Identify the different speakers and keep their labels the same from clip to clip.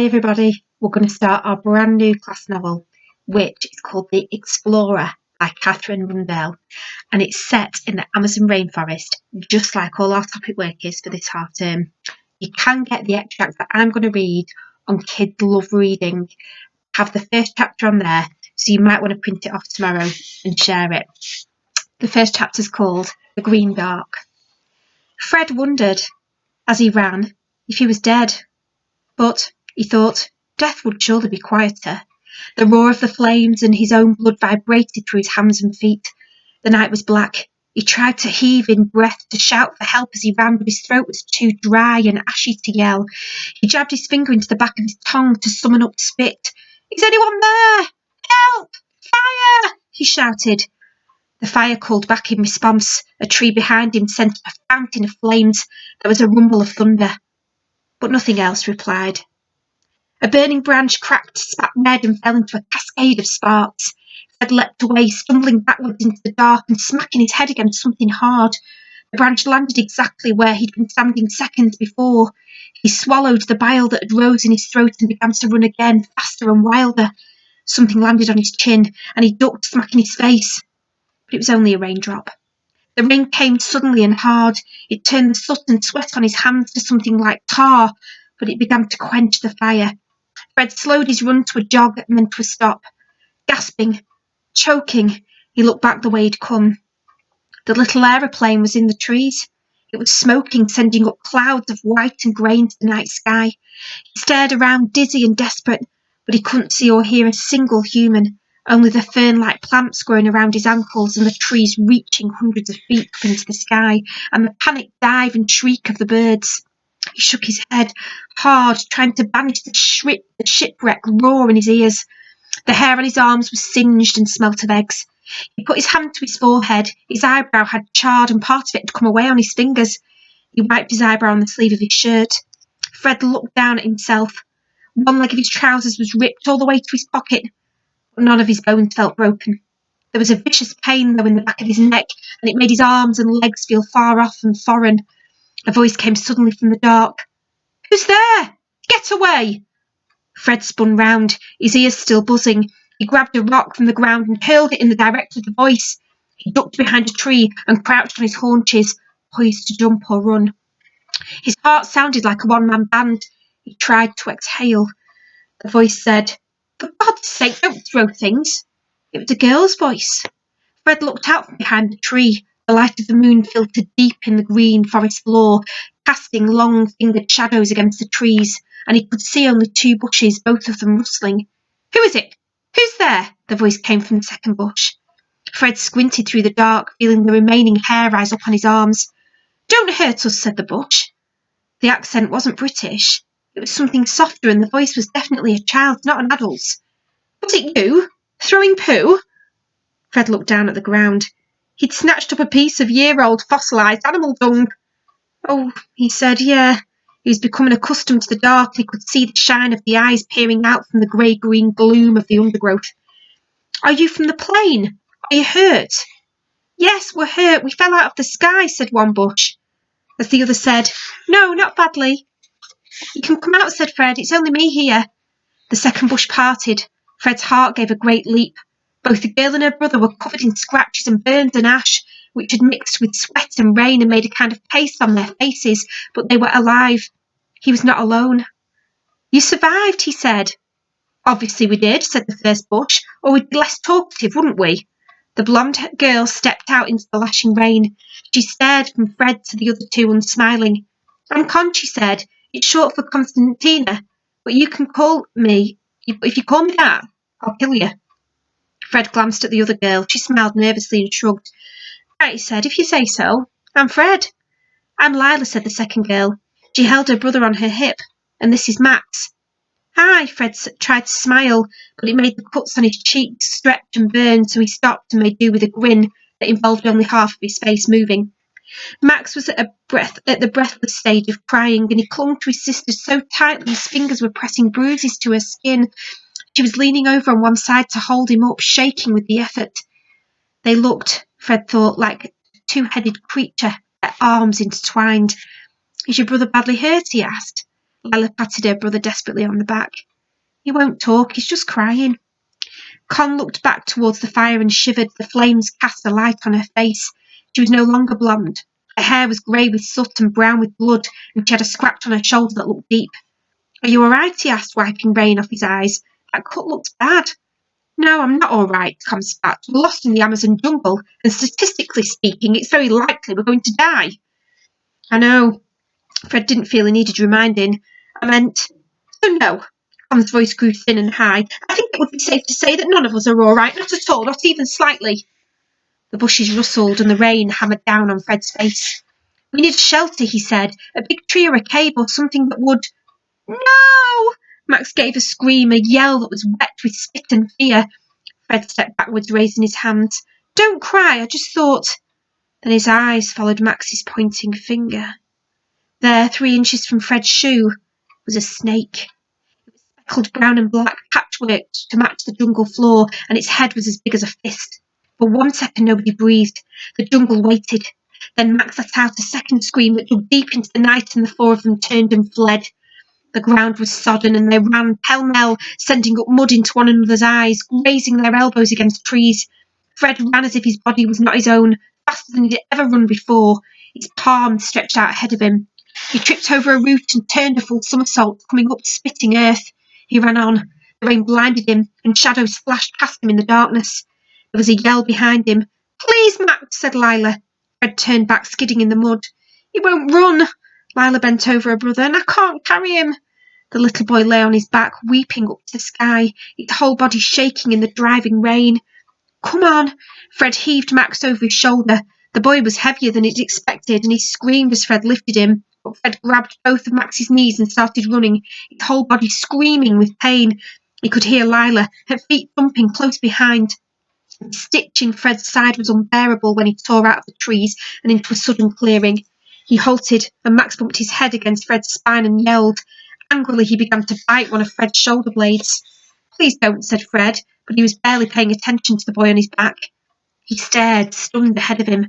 Speaker 1: Hi everybody, we're going to start our brand new class novel, which is called The Explorer by Catherine Rundell, and it's set in the Amazon rainforest, just like all our topic work is for this half term. You can get the extracts that I'm going to read on Kids Love Reading, have the first chapter on there, so you might want to print it off tomorrow and share it. The first chapter is called The Green Dark. Fred wondered, as he ran, if he was dead. But, he thought, death would surely be quieter. The roar of the flames and his own blood vibrated through his hands and feet. The night was black. He tried to heave in breath, to shout for help as he ran, but his throat was too dry and ashy to yell. He jabbed his finger into the back of his tongue to summon up spit. "Is anyone there? Help! Fire!" he shouted. The fire called back in response. A tree behind him sent up a fountain of flames. There was a rumble of thunder. But nothing else replied. A burning branch cracked, spat red, and fell into a cascade of sparks. Fred leapt away, stumbling backwards into the dark and smacking his head against something hard. The branch landed exactly where he'd been standing seconds before. He swallowed the bile that had rose in his throat and began to run again, faster and wilder. Something landed on his chin, and he ducked, smacking his face. But it was only a raindrop. The rain came suddenly and hard. It turned the soot and sweat on his hands to something like tar, but it began to quench the fire. Fred slowed his run to a jog and then to a stop. Gasping, choking, he looked back the way he'd come. The little aeroplane was in the trees. It was smoking, sending up clouds of white and grey into the night sky. He stared around, dizzy and desperate, but he couldn't see or hear a single human, only the fern-like plants growing around his ankles and the trees reaching hundreds of feet up into the sky, and the panicked dive and shriek of the birds. He shook his head hard, trying to banish the shipwreck roar in his ears. The hair on his arms was singed and smelt of eggs. He put his hand to his forehead. His eyebrow had charred and part of it had come away on his fingers. He wiped his eyebrow on the sleeve of his shirt. Fred looked down at himself. One leg of his trousers was ripped all the way to his pocket, but none of his bones felt broken. There was a vicious pain, though, in the back of his neck, and it made his arms and legs feel far off and foreign. A voice came suddenly from the dark. "Who's there? Get away!" Fred spun round, his ears still buzzing. He grabbed a rock from the ground and hurled it in the direction of the voice. He ducked behind a tree and crouched on his haunches, poised to jump or run. His heart sounded like a one-man band. He tried to exhale. The voice said, "For God's sake, don't throw things." It was a girl's voice. Fred looked out from behind the tree. The light of the moon filtered deep in the green forest floor, casting long-fingered shadows against the trees, and he could see only two bushes, both of them rustling. "Who is it? Who's there?" the voice came from the second bush. Fred squinted through the dark, feeling the remaining hair rise up on his arms. "Don't hurt us," said the bush. The accent wasn't British. It was something softer, and the voice was definitely a child's, not an adult's. "Was it you? Throwing poo?" Fred looked down at the ground. He'd snatched up a piece of year-old fossilised animal dung. "Oh," he said, "yeah." He was becoming accustomed to the dark. He could see the shine of the eyes peering out from the grey-green gloom of the undergrowth. "Are you from the plane? Are you hurt?" "Yes, we're hurt. We fell out of the sky," said one bush. As the other said, "No, not badly." "You can come out," said Fred. "It's only me here." The second bush parted. Fred's heart gave a great leap. Both the girl and her brother were covered in scratches and burns and ash, which had mixed with sweat and rain and made a kind of paste on their faces, but they were alive. He was not alone. "You survived," he said. "Obviously we did," said the first bush, "or we'd be less talkative, wouldn't we?" The blonde girl stepped out into the lashing rain. She stared from Fred to the other two, unsmiling. "I'm Con," she said. "It's short for Constantina, but you can call me, if you call me that, I'll kill you." Fred glanced at the other girl. She smiled nervously and shrugged. "Right," he said, "if you say so. I'm Fred." "I'm Lila," said the second girl. She held her brother on her hip. "And this is Max." "Hi," Fred tried to smile, but it made the cuts on his cheeks stretch and burn, so he stopped and made do with a grin that involved only half of his face moving. Max was at the breathless stage of crying, and he clung to his sister so tightly his fingers were pressing bruises to her skin. She was leaning over on one side to hold him up, shaking with the effort. They looked, Fred thought, like a two-headed creature, their arms intertwined. "Is your brother badly hurt?" he asked. Lila patted her brother desperately on the back. He won't talk, he's just crying. Con looked back towards the fire and shivered. The flames cast a light on her face. She was no longer blonde. Her hair was grey with soot and brown with blood, and she had a scratch on her shoulder that looked deep. Are you all right? He asked, wiping rain off his eyes. That cut looks bad. No, I'm not all right, Con spat. We're lost in the Amazon jungle, and statistically speaking, it's very likely we're going to die. I know. Fred didn't feel he needed reminding. I meant, so no. Con's voice grew thin and high. I think it would be safe to say that none of us are all right, not at all, not even slightly. The bushes rustled and the rain hammered down on Fred's face. We need a shelter, he said, a big tree or a cave or something that would... No! Max gave a scream, a yell that was wet with spit and fear. Fred stepped backwards, raising his hands. Don't cry, I just thought... Then his eyes followed Max's pointing finger. There, 3 inches from Fred's shoe, was a snake. It was speckled brown and black, patchworked to match the jungle floor, and its head was as big as a fist. For 1 second nobody breathed. The jungle waited. Then Max let out a second scream that dug deep into the night, and the 4 of them turned and fled. The ground was sodden, and they ran pell-mell, sending up mud into one another's eyes, grazing their elbows against trees. Fred ran as if his body was not his own, faster than he'd ever run before, his palms stretched out ahead of him. He tripped over a root and turned a full somersault, coming up to spitting earth. He ran on. The rain blinded him, and shadows flashed past him in the darkness. There was a yell behind him. Please, Max, said Lila. Fred turned back, skidding in the mud. He won't run. Lila bent over her brother. And I can't carry him. The little boy lay on his back, weeping up to the sky, his whole body shaking in the driving rain. Come on. Fred heaved Max over his shoulder. The boy was heavier than he'd expected, and he screamed as Fred lifted him. But Fred grabbed both of Max's knees and started running, his whole body screaming with pain. He could hear Lila, her feet thumping close behind. The stitch in Fred's side was unbearable when he tore out of the trees and into a sudden clearing. He halted, and Max bumped his head against Fred's spine and yelled. Angrily, he began to bite one of Fred's shoulder blades. Please don't, said Fred, but he was barely paying attention to the boy on his back. He stared, stunned, ahead of him.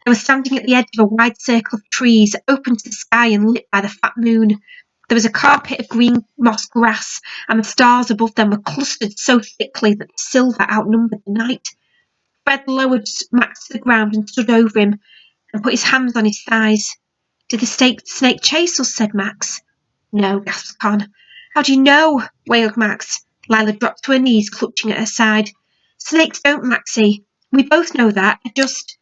Speaker 1: They were standing at the edge of a wide circle of trees, open to the sky and lit by the fat moon. There was a carpet of green moss grass, and the stars above them were clustered so thickly that the silver outnumbered the night. Fred lowered Max to the ground and stood over him, and put his hands on his thighs. Did the snake chase us? Said Max. No, gasped Con. How do you know? Wailed Max. Lila dropped to her knees, clutching at her side. Snakes don't, Maxie. We both know that. I just...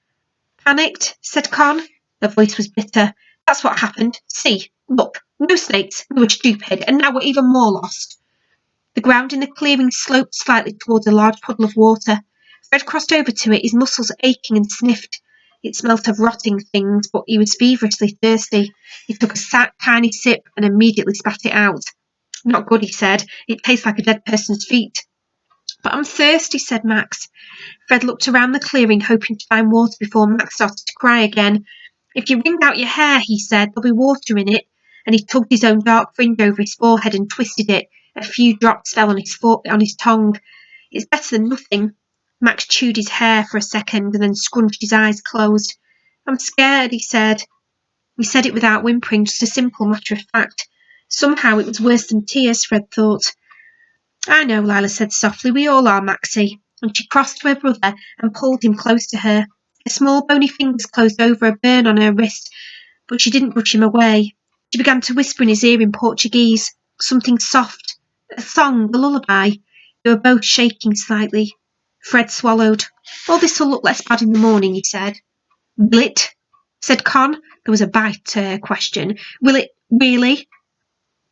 Speaker 1: Panicked, said Con. Her voice was bitter. That's what happened. See, look, no snakes. We were stupid, and now we're even more lost. The ground in the clearing sloped slightly towards a large puddle of water. Fred crossed over to it, his muscles aching, and sniffed. It smelt of rotting things, but he was feverishly thirsty. He took a tiny sip and immediately spat it out. Not good, he said. It tastes like a dead person's feet. But I'm thirsty, said Max. Fred looked around the clearing, hoping to find water before Max started to cry again. If you wringed out your hair, he said, there'll be water in it. And he tugged his own dark fringe over his forehead and twisted it. A few drops fell on his tongue. It's better than nothing. Max chewed his hair for a second and then scrunched his eyes closed. I'm scared, he said. He said it without whimpering, just a simple matter of fact. Somehow it was worse than tears, Fred thought. I know, Lila said softly. We all are, Maxie. And she crossed to her brother and pulled him close to her. Her small bony fingers closed over a burn on her wrist, but she didn't brush him away. She began to whisper in his ear in Portuguese, something soft, a song, a lullaby. They were both shaking slightly. Fred swallowed. All this will look less bad in the morning, he said. Will it? Said Con. There was a bite to her question. Will it really?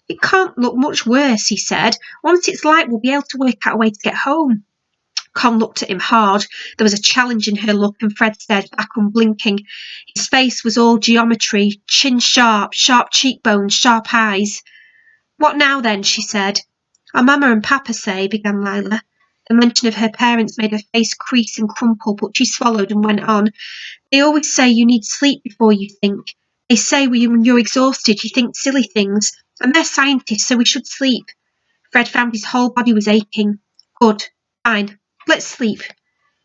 Speaker 1: It can't look much worse, he said. Once it's light, we'll be able to work out a way to get home. Con looked at him hard. There was a challenge in her look, and Fred stared back unblinking. His face was all geometry, chin sharp, sharp cheekbones, sharp eyes. What now, then? She said. Our Mama and Papa say, began Lila. The mention of her parents made her face crease and crumple, but she swallowed and went on. They always say you need sleep before you think. They say when you're exhausted, you think silly things. And they're scientists, so we should sleep. Fred found his whole body was aching. Good. Fine. Let's sleep.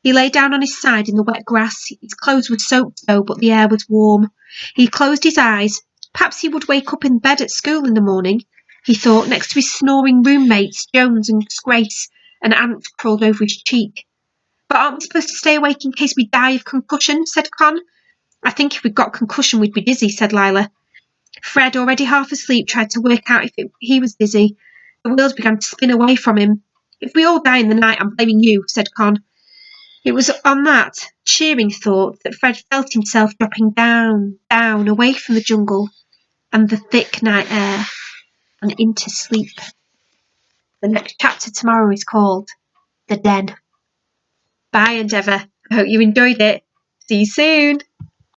Speaker 1: He lay down on his side in the wet grass. His clothes were soaked, though, but the air was warm. He closed his eyes. Perhaps he would wake up in bed at school in the morning. he thought, next to his snoring roommates, Jones and Grace. An ant crawled over his cheek. But aren't we supposed to stay awake in case we die of concussion? Said Con. I think if we'd got concussion, we'd be dizzy, said Lila. Fred, already half asleep, tried to work out if he was dizzy. The wheels began to spin away from him. If we all die in the night, I'm blaming you, said Con. It was on that cheering thought that Fred felt himself dropping down, down, away from the jungle and the thick night air, and into sleep. The next chapter tomorrow is called The Den. Bye, Endeavour. I hope you enjoyed it. See you soon.